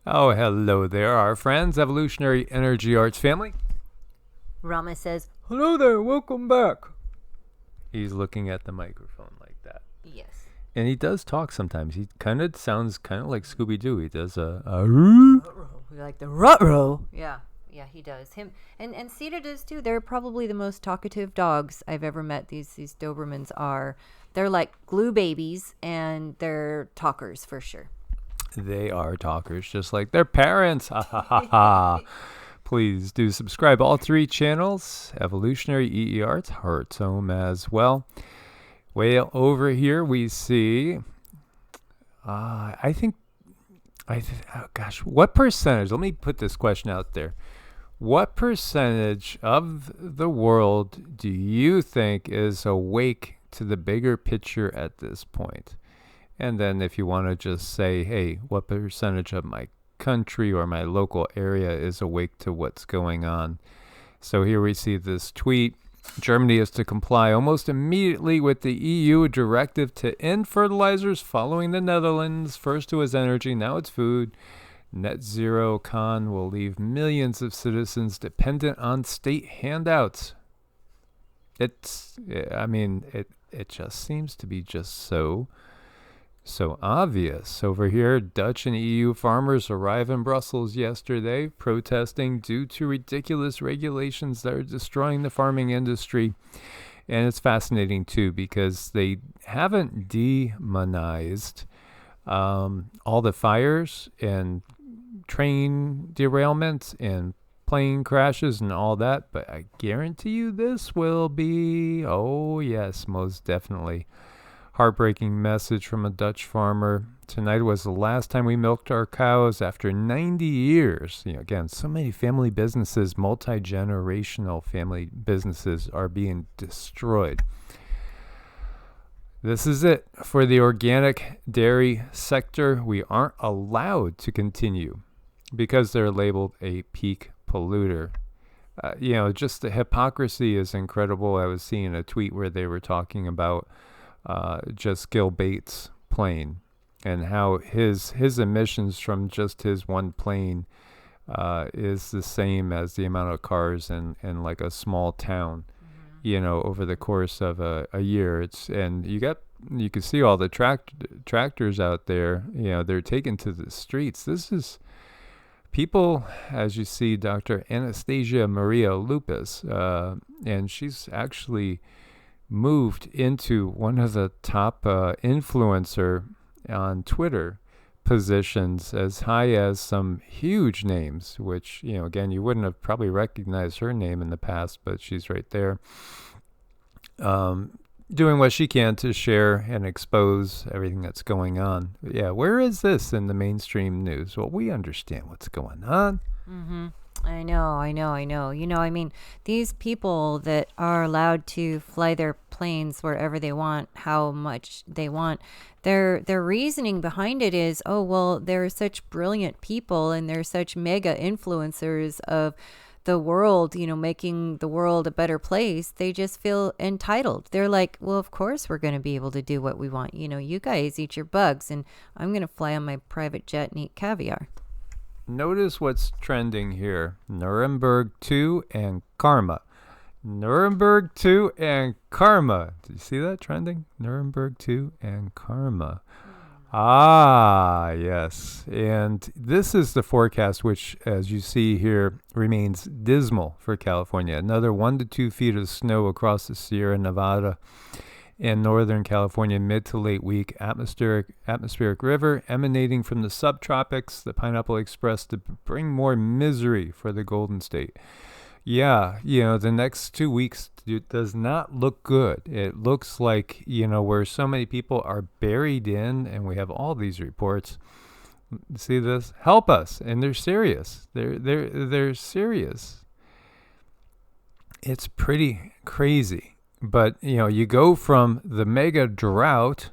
Oh, hello there, our friends, Evolutionary Energy Arts family. Rama says, Hello there, welcome back. He's looking at the microphone like that. yes. And he does talk sometimes. He kind of sounds kind of like Scooby-Doo. He does a We like the ruh-roh. Yeah, he does. Him and Sita does too. They're probably the most talkative dogs I've ever met. These Dobermans are. They're like glue babies, and they're talkers for sure. They are talkers just like their parents. Ha ha ha ha. Please do subscribe all three channels. Evolutionary, EEARTS, Heart's Home as well. Way over here we see, gosh, what percentage, let me put this question out there. What percentage of the world do you think is awake to the bigger picture at this point? And then if you want to just say, hey, what percentage of my country or my local area is awake to what's going on? So here we see this tweet. Germany is to comply almost immediately with the EU directive to end fertilizers, following the Netherlands. First it was energy, now it's food. Net zero con will leave millions of citizens dependent on state handouts. It just seems to be just so obvious. Over here, Dutch and EU farmers arrived in Brussels yesterday protesting due to ridiculous regulations that are destroying the farming industry. And it's fascinating too because they haven't demonized all the fires and train derailments and plane crashes and all that, but I guarantee you this will be, oh yes, most definitely. Heartbreaking message from a Dutch farmer. Tonight was the last time we milked our cows after 90 years. Again, so many family businesses, multi-generational family businesses are being destroyed. This is it for the organic dairy sector. We aren't allowed to continue because they're labeled a peak polluter. Just the hypocrisy is incredible. I was seeing a tweet where they were talking about just Gil Bates' plane and how his emissions from just his one plane is the same as the amount of cars in like a small town, over the course of a year. You can see all the tractors out there, they're taken to the streets. This is people, as you see, Dr. Anastasia Maria Lupus, and she's actually moved into one of the top influencer on Twitter positions, as high as some huge names, which, again, you wouldn't have probably recognized her name in the past, but she's right there. Doing what she can to share and expose everything that's going on. But yeah, where is this in the mainstream news? Well, we understand what's going on. Mm-hmm. I know. These people that are allowed to fly their planes wherever they want, how much they want, their reasoning behind it is, oh, well, they're such brilliant people and they're such mega influencers of the world, making the world a better place. They just feel entitled. They're like, well, of course we're going to be able to do what we want. You guys eat your bugs and I'm going to fly on my private jet and eat caviar. Notice what's trending here. Nuremberg 2 and Karma. Nuremberg 2 and Karma. Did you see that trending? Nuremberg 2 and Karma. Ah, yes. And this is the forecast, which, as you see here, remains dismal for California. Another 1 to 2 feet of snow across the Sierra Nevada in Northern California, mid to late week. Atmospheric river emanating from the subtropics, the Pineapple Express, to bring more misery for the Golden State. Yeah, the next 2 weeks does not look good. It looks like, where so many people are buried in, and we have all these reports. See this? Help us. And they're serious. They're serious. It's pretty crazy. But, you go from the mega drought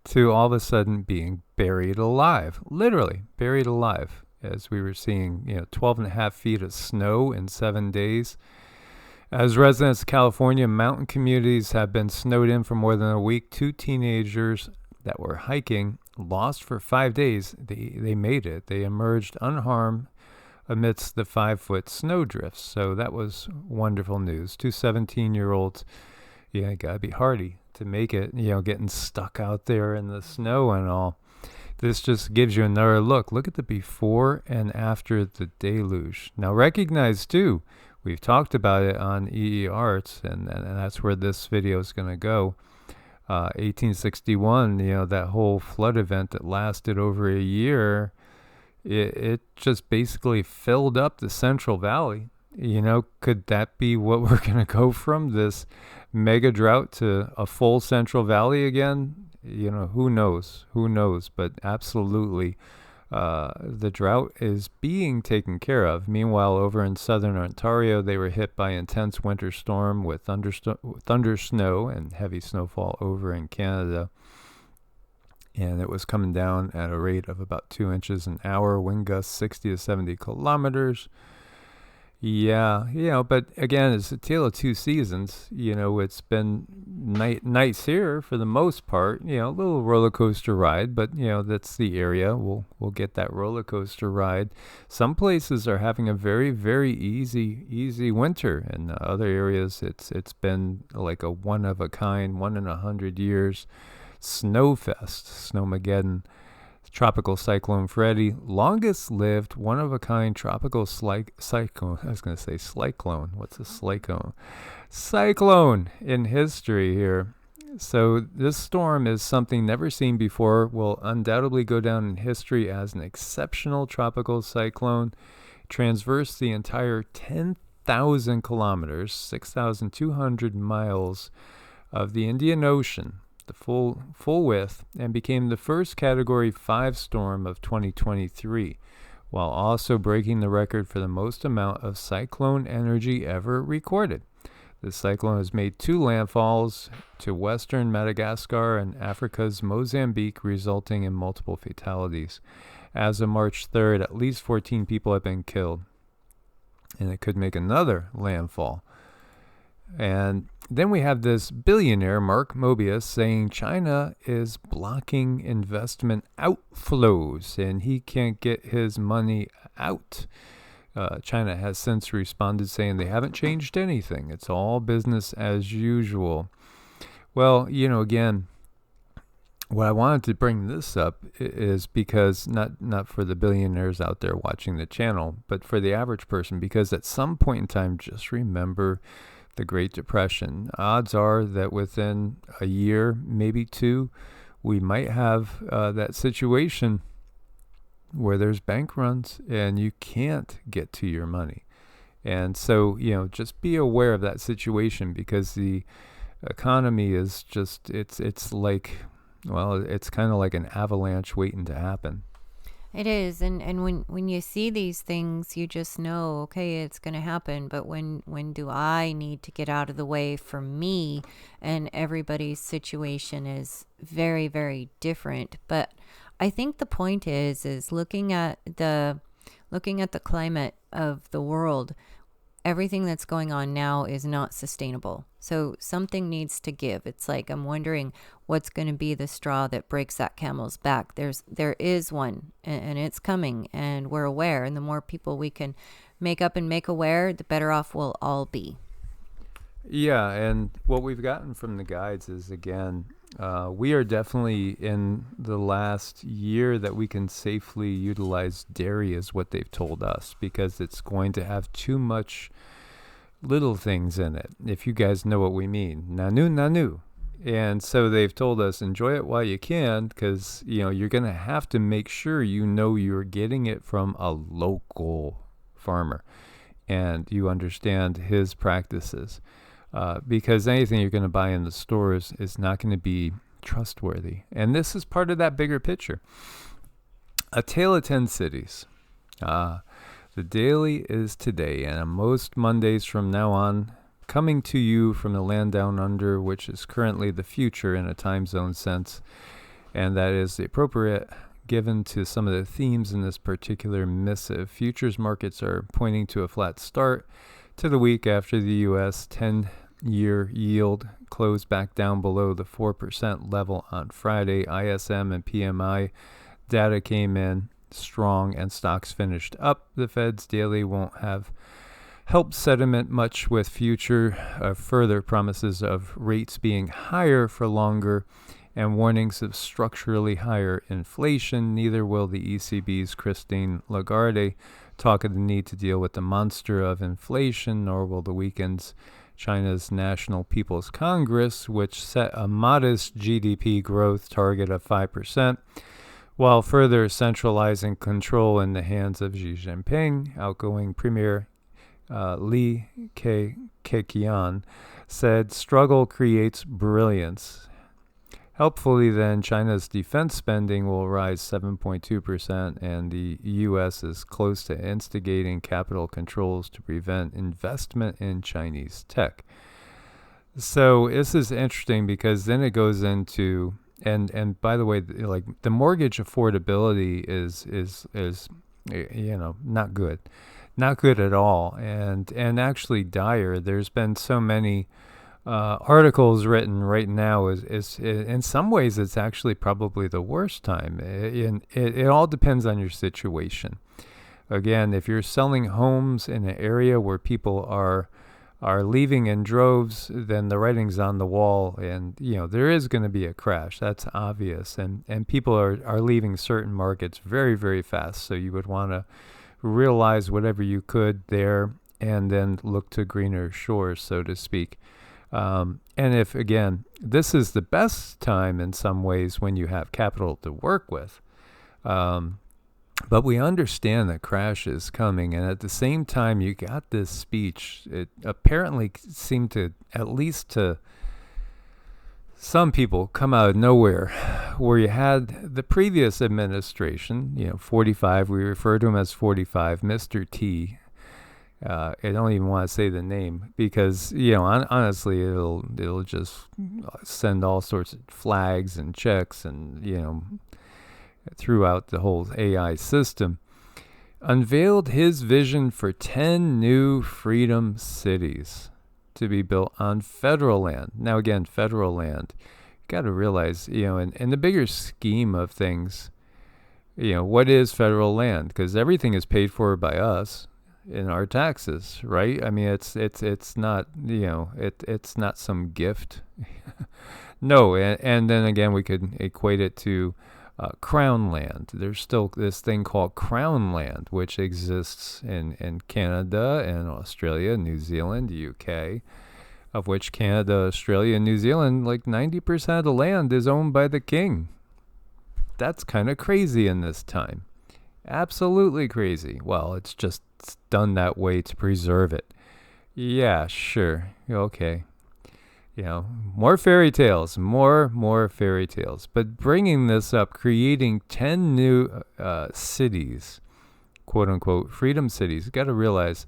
to all of a sudden being buried alive, literally buried alive, as we were seeing, 12 and a half feet of snow in 7 days. As residents of California, mountain communities have been snowed in for more than a week. 2 teenagers that were hiking lost for 5 days, they made it. They emerged unharmed amidst the 5-foot snowdrifts. So that was wonderful news. Two 17-year-olds, yeah, gotta be hardy to make it, getting stuck out there in the snow and all. This just gives you another look. Look at the before and after the deluge. Now recognize too, we've talked about it on EEARTS, and that's where this video is going to go. 1861, that whole flood event that lasted over a year, it just basically filled up the Central Valley. Could that be what we're going to go from, this mega drought to a full Central Valley again? Who knows? But absolutely, the drought is being taken care of. Meanwhile, over in southern Ontario, they were hit by intense winter storm with thunder snow and heavy snowfall over in Canada. And it was coming down at a rate of about 2 inches an hour, wind gusts 60 to 70 kilometers. Yeah, but again, it's a tale of two seasons. It's been nice here for the most part. A little roller coaster ride, but that's the area. We'll get that roller coaster ride. Some places are having a very, very easy winter, and other areas it's been like a one of a kind, 1 in 100 years snowfest, Snowmageddon. Tropical Cyclone Freddy, longest lived, one-of-a-kind tropical cyclone. I was going to say cyclone. What's a cyclone? Cyclone in history here. So this storm is something never seen before, will undoubtedly go down in history as an exceptional tropical cyclone. Transversed the entire 10,000 kilometers, 6,200 miles of the Indian Ocean, the full width, and became the first Category 5 storm of 2023, while also breaking the record for the most amount of cyclone energy ever recorded. The cyclone has made 2 landfalls to western Madagascar and Africa's Mozambique, resulting in multiple fatalities. As of March 3rd, at least 14 people have been killed, and it could make another landfall. And then we have this billionaire, Mark Mobius, saying China is blocking investment outflows and he can't get his money out. China has since responded saying they haven't changed anything. It's all business as usual. Well, again, what I wanted to bring this up is because not for the billionaires out there watching the channel, but for the average person, because at some point in time, just remember the Great Depression. Odds are that within a year, maybe 2, we might have that situation where there's bank runs and you can't get to your money. And so, just be aware of that situation, because the economy is just, it's like, well, it's kind of like an avalanche waiting to happen. It is, and when you see these things, you just know, okay, it's going to happen. But when do I need to get out of the way for me? And everybody's situation is very, very different. But I think the point is looking at the climate of the world. Everything that's going on now is not sustainable. So something needs to give. It's like, I'm wondering what's going to be the straw that breaks that camel's back. There is one, and it's coming, and we're aware. And the more people we can make up and make aware, the better off we'll all be. Yeah, and what we've gotten from the guides is, again, we are definitely in the last year that we can safely utilize dairy, is what they've told us, because it's going to have too much little things in it, if you guys know what we mean. Nanu. And so they've told us, enjoy it while you can, because you're going to have to make sure you're getting it from a local farmer and you understand his practices. Because anything you're going to buy in the stores is not going to be trustworthy. And this is part of that bigger picture. A Tale of 10 Cities. The daily is today, and on most Mondays from now on, coming to you from the land down under, which is currently the future in a time zone sense, and that is the appropriate given to some of the themes in this particular missive. Futures markets are pointing to a flat start to the week after the U.S. 10-year yield closed back down below the 4% level on Friday. ISM and PMI data came in strong and stocks finished up. The Fed's daily won't have helped sentiment much with future further promises of rates being higher for longer and warnings of structurally higher inflation. Neither will the ECB's Christine Lagarde talk of the need to deal with the monster of inflation, nor will the weekend's China's National People's Congress, which set a modest GDP growth target of 5%, while further centralizing control in the hands of Xi Jinping. Outgoing Premier Li Keqiang said, "Struggle creates brilliance." Helpfully, then, China's defense spending will rise 7.2%, and the U.S. is close to instigating capital controls to prevent investment in Chinese tech. So this is interesting because then it goes into, and by the way, like the mortgage affordability is not good. Not good at all, and actually dire. There's been so many articles written right now. Is in some ways it's actually probably the worst time. It all depends on your situation. Again, if you're selling homes in an area where people are leaving in droves, then the writing's on the wall, and there is going to be a crash. That's obvious, and people are leaving certain markets very, very fast. So you would want to realize whatever you could there and then look to greener shores, so to speak. And if, again, this is the best time in some ways when you have capital to work with. But we understand that crash is coming. And at the same time, you got this speech. It apparently seemed to, at least to some people, come out of nowhere, where you had the previous administration, 45, we refer to him as 45, Mr. T. I don't even want to say the name because, honestly, it'll just send all sorts of flags and checks and, throughout the whole AI system, unveiled his vision for 10 new freedom cities to be built on federal land. Now, again, federal land, you got to realize, in the bigger scheme of things, what is federal land? Because everything is paid for by us in our taxes, right? I mean, it's not, it's not some gift. No, and then again, we could equate it to crown land. There's still this thing called crown land, which exists in Canada and Australia, New Zealand, UK, of which Canada, Australia, and New Zealand, like 90% of the land is owned by the king. That's kind of crazy in this time. Absolutely crazy. Well, it's just done that way to preserve it. Yeah, sure. Okay. More fairy tales, more fairy tales. But bringing this up, creating 10 new cities, quote unquote, freedom cities, you got to realize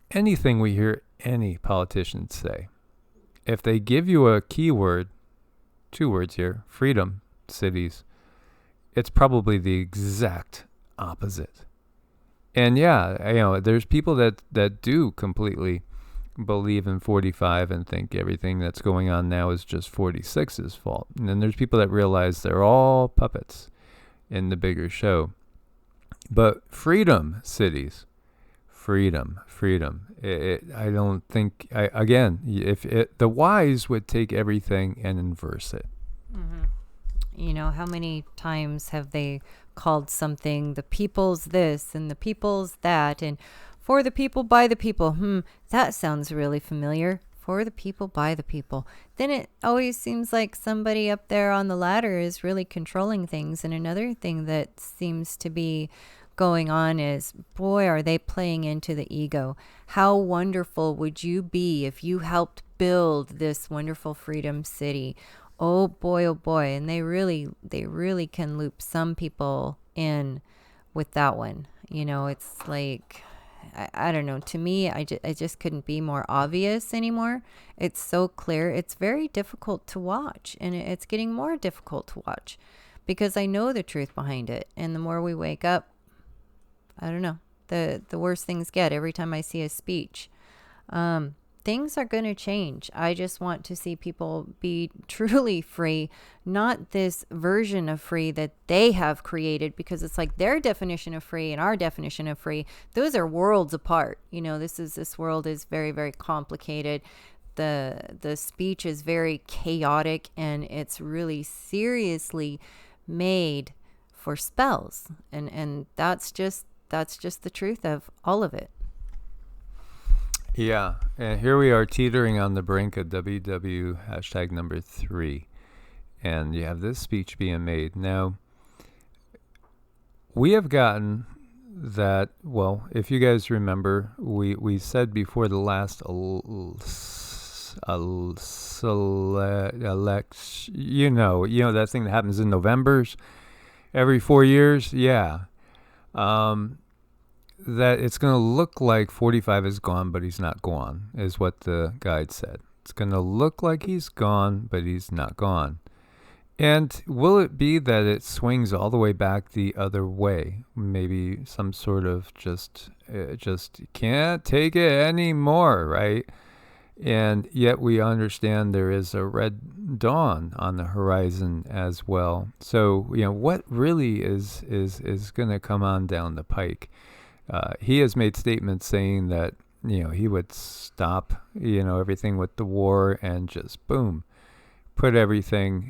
anything we hear any politician say, if they give you a keyword, 2 words here, freedom cities, it's probably the exact opposite. And yeah, there's people that do completely believe in 45 and think everything that's going on now is just 46's fault. And then there's people that realize they're all puppets in the bigger show. But freedom cities, freedom. I don't think, the wise would take everything and inverse it. Mm-hmm. How many times have they called something the people's this and the people's that, and for the people, by the people. That sounds really familiar. For the people, by the people. Then it always seems like somebody up there on the ladder is really controlling things. And another thing that seems to be going on is, boy, are they playing into the ego. How wonderful would you be if you helped build this wonderful freedom city? Oh boy, oh boy. And they really can loop some people in with that one. It's like, I don't know. To me, I just couldn't be more obvious anymore. It's so clear. It's very difficult to watch, and it's getting more difficult to watch because I know the truth behind it. And the more we wake up, I don't know, the worse things get every time I see a speech. things are going to change. I just want to see people be truly free, not this version of free that they have created, because it's like their definition of free and our definition of free, those are worlds apart. You know, this world is very, very complicated. The speech is very chaotic, and it's really seriously made for spells. And that's just the truth of all of it. Yeah, and here we are teetering on the brink of WW hashtag number 3. And you have this speech being made. Now, we have gotten that, well, if you guys remember, we said before the last election, you know that thing that happens in Novembers every 4 years? Yeah. That it's going to look like 45 is gone, but he's not gone, is what the guide said. It's going to look like he's gone, but he's not gone. And will it be that it swings all the way back the other way? Maybe some sort of just can't take it anymore, right? And yet we understand there is a red dawn on the horizon as well. So, what really is going to come on down the pike? He has made statements saying that, he would stop, everything with the war and just boom, put everything,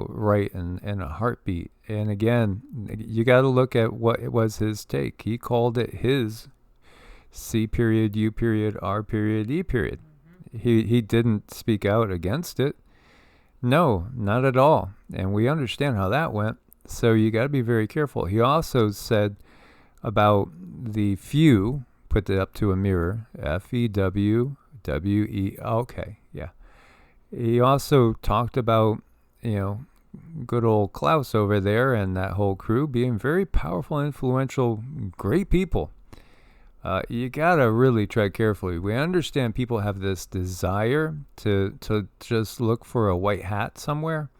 right in a heartbeat. And again, you got to look at what it was his take. He called it his C period, U period, R period, E period. He didn't speak out against it. No, not at all. And we understand how that went. So you got to be very careful. He also said about the few, put it up to a mirror, FEWWE. Okay, yeah. He also talked about, good old Klaus over there and that whole crew being very powerful, influential, great people. You gotta really tread carefully. We understand people have this desire to just look for a white hat somewhere.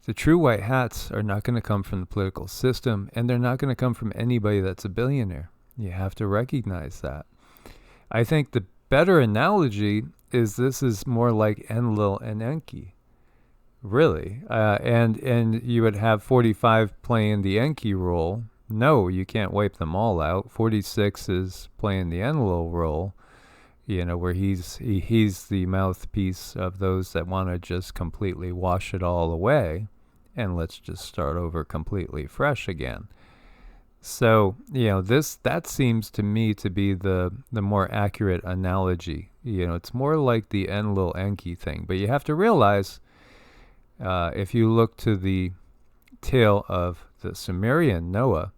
The true white hats are not going to come from the political system, and they're not going to come from anybody that's a billionaire. You have to recognize that. I think the better analogy is this is more like Enlil and Enki, really. And you would have 45 playing the Enki role. No, you can't wipe them all out. 46 is playing the Enlil role, where he's the mouthpiece of those that want to just completely wash it all away. And let's just start over completely fresh again. So, that seems to me to be the more accurate analogy. It's more like the Enlil Enki thing. But you have to realize, if you look to the tale of the Sumerian Noah,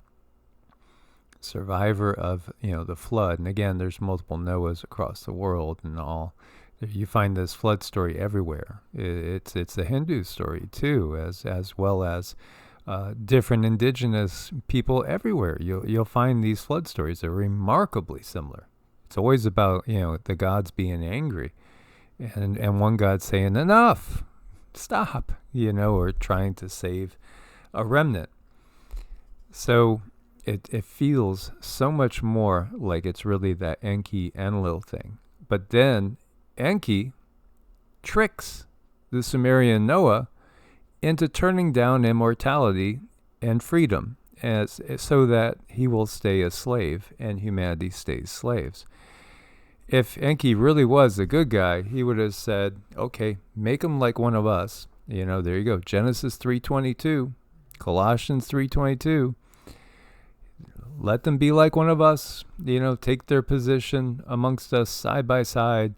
survivor of, the flood. And again, there's multiple Noahs across the world and all. You find this flood story everywhere. It's the Hindu story too, as well as different indigenous people everywhere. You'll find these flood stories are remarkably similar. It's always about the gods being angry, and one god saying enough, stop, or trying to save a remnant. So it feels so much more like it's really that Enki Enlil thing. But then Enki tricks the Sumerian Noah into turning down immortality and freedom so that he will stay a slave and humanity stays slaves. If Enki really was a good guy, he would have said, okay, make him like one of us. There you go. Genesis 3:22, Colossians 3:22. Let them be like one of us, take their position amongst us side by side.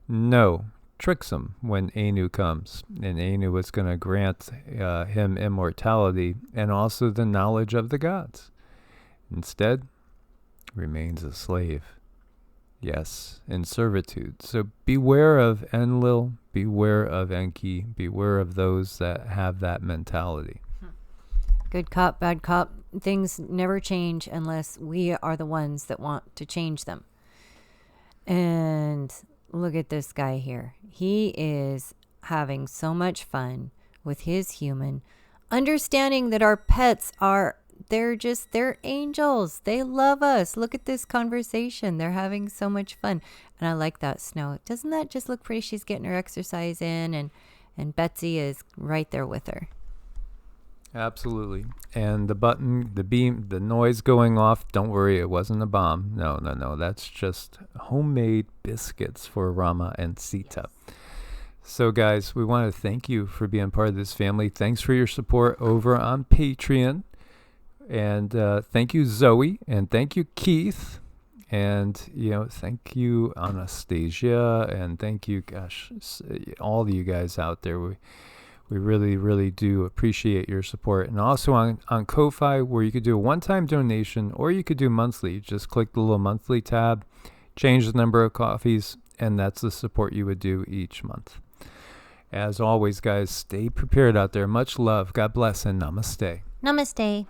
No, tricks him when Anu comes. And Anu is going to grant him immortality and also the knowledge of the gods. Instead, remains a slave. Yes, in servitude. So beware of Enlil, beware of Enki, beware of those that have that mentality. Good cop, bad cop. Things never change unless we are the ones that want to change them. And look at this guy here. He is having so much fun with his human, understanding that our pets they're angels. They love us. Look at this conversation. They're having so much fun. And I like that, Snow. Doesn't that just look pretty? She's getting her exercise in, and Betsy is right there with her. Absolutely. And the button, the beam, the noise going off, don't worry, it wasn't a bomb. No. That's just homemade biscuits for Rama and Sita. So, guys, we want to thank you for being part of this family. Thanks for your support over on Patreon. And thank you, Zoe. And thank you, Keith. And, thank you, Anastasia. And thank you, all of you guys out there. We really, really do appreciate your support. And also on Ko-Fi, where you could do a one-time donation or you could do monthly. Just click the little monthly tab, change the number of coffees, and that's the support you would do each month. As always, guys, stay prepared out there. Much love. God bless and namaste. Namaste.